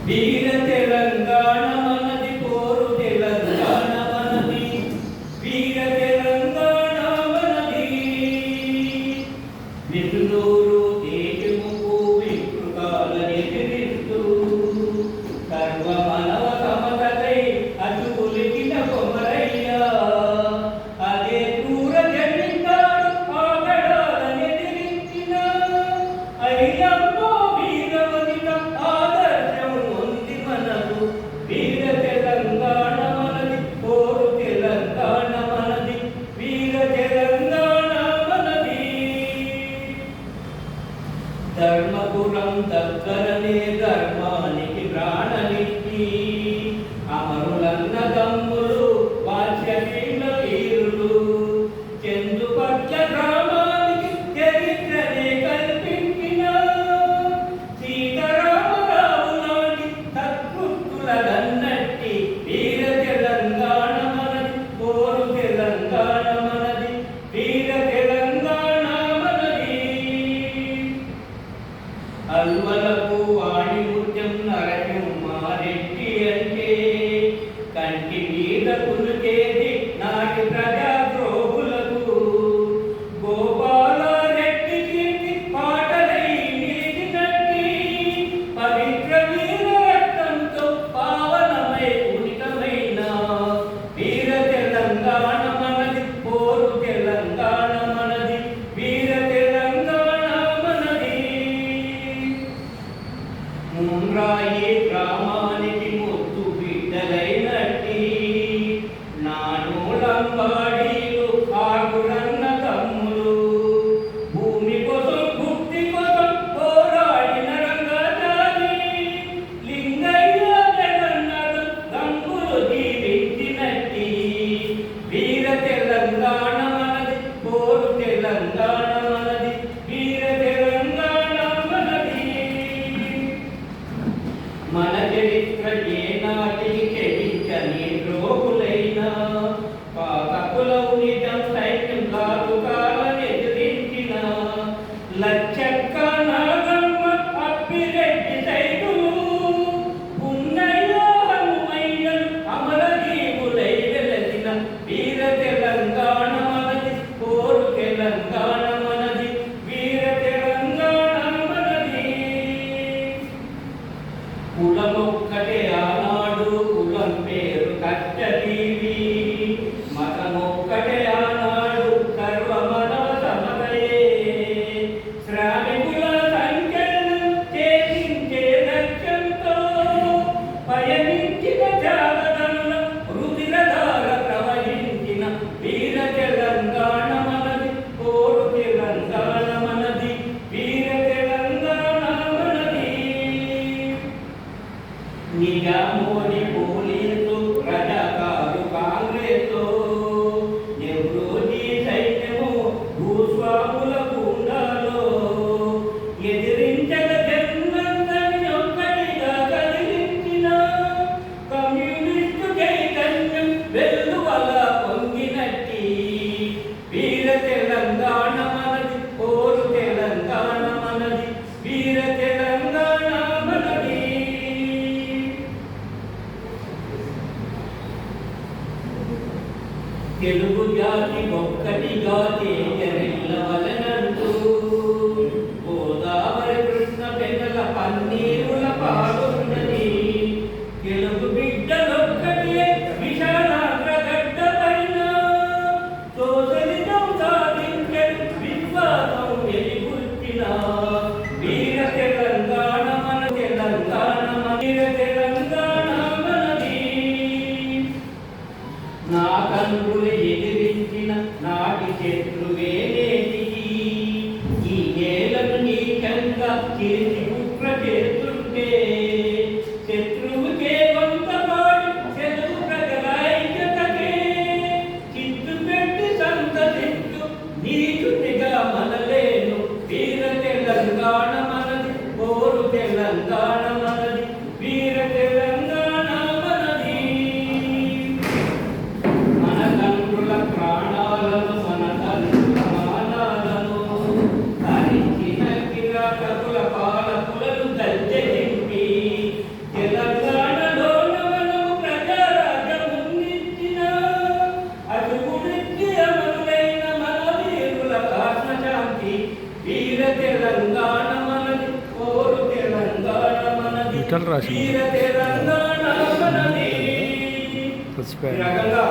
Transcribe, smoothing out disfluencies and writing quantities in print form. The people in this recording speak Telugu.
వీర తెలంగాణ మనది పోరు తెలంగాణ మనది వీర తెలంగాణ మనది విష్ణురు దేశముకు వికృతాలని ఎదిరిస్తూ సర్వ మనవ సమతకై అటుకులికిన కొమరయ్యా అదే క్రూర జన్మించాడు ఆగడాలని ఎదిరించిన అయ్యమ్మో వీరవనిత ఆదర్శం ఉంది మనకు వీర తెలంగాణ మనది పోరు తెలంగాణ మనది వీర తెలంగాణ మనది ధర్మపురం దగ్గరనే ధర్మానికి ప్రాణమిచ్చి అమరులన్న దమ్ములు వాచ్యశీల వీరులు చందుపట్ల గ్రామానికి చరిత్రనే కల్పించిన సీతారామరావు లాంటి సత్కృతులన్నట్టి వీర తెలంగాణ మనది పోరు తెలంగాణ మనది వీర తెలంగాణ మనది అల్వలకు వాణి ముత్యం నరసింహారెడ్డి అంటే కంటి మీద కులికేది నాటి ప్రజాద్రోహులకు గోపాలారెడ్డి కీర్తి పాటలై నిలిచినట్టి పవిత్ర వీర రక్తంతో పావనమై పునితమైన వీర తెలంగాణ మనది పోరు తెలంగాణ మనది వీర తెలంగాణ మనది ముండ్రాయి గ్రామానికి ముద్దు బిడ్డలైనట్టి నానోలంబాడీలు ఆగురన్న తమ్ములు భూమి కోసం భుక్తి కోసం పోరాడిన రంగజాలి లింగయ్య జగన్నాథ్ గంగులు జీవించినట్టి వీర తెలంగాణ మనది పోరు తెలంగాణ మనది వీర తెలంగాణ మనది మన చరిత్ర ఏనాటికి క్షమించని ద్రోహులైనా పాతకులవు నిజం సైన్యం కాదు కాలని ఎదిరించిన లచ్చక్క నాగమ్మ అప్పిరెడ్డి సైతులు ఉన్నయ్య హనుమయ్యలు అమరజీవులై వెలసిన వీర తెలంగాణ మనది పోరు తెలంగాణ మనది వీర తెలంగాణ మనది కులమొక్కటే ఆనాడు కులం పేరు కష్టజీవి మతమొక్కటే ఆనాడు సర్వ మనవ సమతయే శ్రామికుల సంఖ్యను ఛేదించే లక్ష్యంతో పయనించిన జాగరణ రుధిరధార ప్రవహించిన వీర తెలంగాణ మనది పోరు తెలంగాణ మనది వీర తెలంగాణ మనది నిజామోని పోలీసు రజాకారు కాంగ్రెసు నెహ్రూజీ సైన్యము భూస్వాముల గుండాలో ఎదిరించగ జన్మందని ఒక్కటిగా కదిలించిన కమ్యూనిస్టు చైతన్యం వెల్లువల పొంగినట్టి వీర తెలంగాణ మనది పోరు తెలంగాణ మనది వీర తెలంగాణ మనది తెలుగు జాతి ఒక్కటిగా తేజరిల్లవలనంటూ గోదావరి కృష్ణ పెద్దల పన్నీరుల పాడున్నది తెలుగు బిడ్డలొక్కటే విశాలాంధ్ర గడ్డ పైన సోషలిజం సాధించే విశ్వాసం వెలిగుర్చిన వీర తెలంగాణ మన తెలంగాణ వీర తెలంగాణ మనది నా కన్నులు ఎదిరించిన నాటి శత్రువే నేటికి ఈ నేలను నీకంగా చేసి కుట్ర చేస్తుంటే శత్రువుకే వంతపాడు తెలుగు ప్రజల ఐక్యతకే చిత్తు పెట్టి సంతసించు నీచునిగా మనలేను వీర తెలంగాణ మనది పోరు తెలంగాణ మనది వీర తెలంగాణ మనది మన తండ్రుల ప్రాణాలను మన తండ్రుల మానాలను ధరించిన కిరాటకుల పాలకులను దద్దె జింపి వీర తెలంగాణ మనది ఓరు తెలంగాణ మనది విఠల్ రాసింది. వీర తెలంగాణ మనది. పుష్ప. ఈ రకంగా